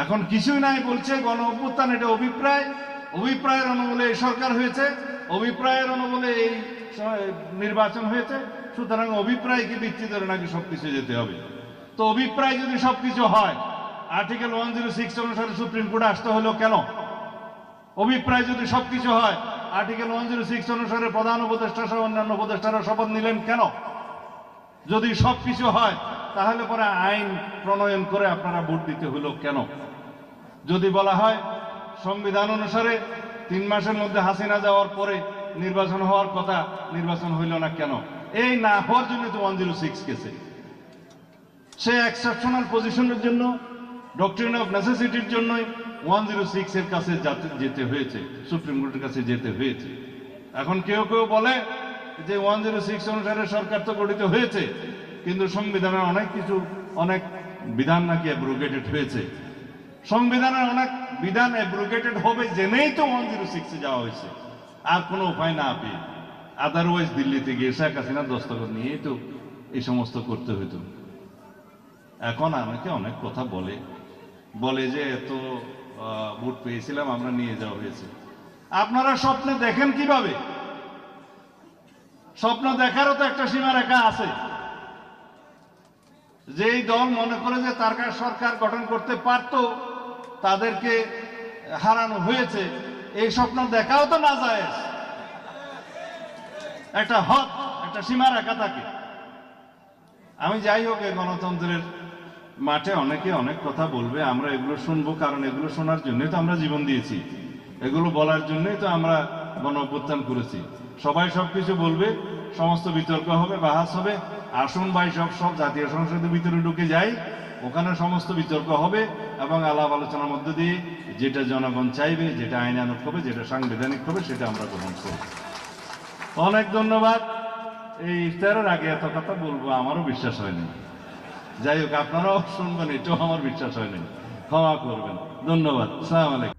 এখন কিছুই নাই বলছে গণ অভ্যুত্থান, এটা অভিপ্রায়, অভিপ্রায়ের অনুবলে এই সরকার হয়েছে, অভিপ্রায়ের অনুবলে এই নির্বাচন হয়েছে, সুতরাং অভিপ্রায়কে ভিত্তি ধরে নাকি সবকিছু যেতে হবে। তো অভিপ্রায় যদি সবকিছু হয়, আর্টিকেল 106 অনুসারে সুপ্রিম কোর্টে আসতে হলো কেন? অভিপ্রায় যদি সবকিছু হয়, আর্টিকেল 106 অনুসারে প্রধান উপদেষ্টা সহ অন্যান্য উপদেষ্টারা শপথ নিলেন কেন? যদি সবকিছু হয় তাহলে পরে আইন প্রণয়ন করে আপনারা ভোট দিতে হলো কেন? যদি বলা হয় সংবিধান অনুসারে 3 মাসের মধ্যে হাসিনা যাওয়ার পরে নির্বাচন হওয়ার কথা, নির্বাচন হইল না কেন? এই না হওয়ার জন্য তো 106 কেসে, সে এক্সেপশনাল পজিশনের জন্য, ডক্ট্রিন অফ নেসেসিটির জন্যই 106 এর কাছে যেতে হয়েছে, সুপ্রিম কোর্টের কাছে যেতে হয়েছে। এখন কেউ কেউ বলে যে 106 অনুসারে সরকার তো গঠিত হয়েছে, কিন্তু সংবিধানের অনেক কিছু, অনেক বিধান নাকি অ্যাব্রোগেটেড হয়েছে। সংবিধানের অনেক বিধান অ্যাব্রোগেটেড হবে জেনেই তো 106 যাওয়া হয়েছে, আর কোনো উপায় না পেয়ে। আদারওয়াইজ দিল্লিতে গিয়ে শেখ হাসিনা দস্তখত নিয়েই তো এই সমস্ত করতে হতো। এখন আমাকে অনেক কথা বলে যে এত ভোট পেয়েছিলাম আমরা, নিয়ে যাওয়া হয়েছে। আপনারা স্বপ্নে দেখেন কিভাবে? স্বপ্ন দেখারও তো একটা সীমারেখা আছে। যেই দল মনে করে যে তার সরকার গঠন করতে পারত, তাদেরকে হারানো হয়েছে, এই স্বপ্ন দেখাও তো না যায়, একটা হদ, একটা সীমারেখা থাকে। আমি যাই হোক, এই গণতন্ত্রের মাঠে অনেকে অনেক কথা বলবে, আমরা এগুলো শুনবো, কারণ এগুলো শোনার জন্যই তো আমরা জীবন দিয়েছি, এগুলো বলার জন্যই তো আমরা গণ অভ্যুত্থান করেছি। সবাই সবকিছু বলবে, সমস্ত বিতর্ক হবে, বাহাস হবে। আসুন ভাই, সব জাতীয় সংসদের ভিতরে ঢুকে যাই, ওখানে সমস্ত বিতর্ক হবে এবং আলাপ আলোচনার মধ্যে দিয়ে যেটা জনগণ চাইবে, যেটা আইনানুগ হবে, যেটা সাংবিধানিক হবে, সেটা আমরা গ্রহণ করব। অনেক ধন্যবাদ। এই ইফতারের আগে এত কথা বলবো আমারও বিশ্বাস হয়নি। যাই হোক, আপনারাও শুনবেন, এটাও আমার বিশ্বাস হয়নি, ক্ষমা করবেন। ধন্যবাদ। আসসালামু আলাইকুম।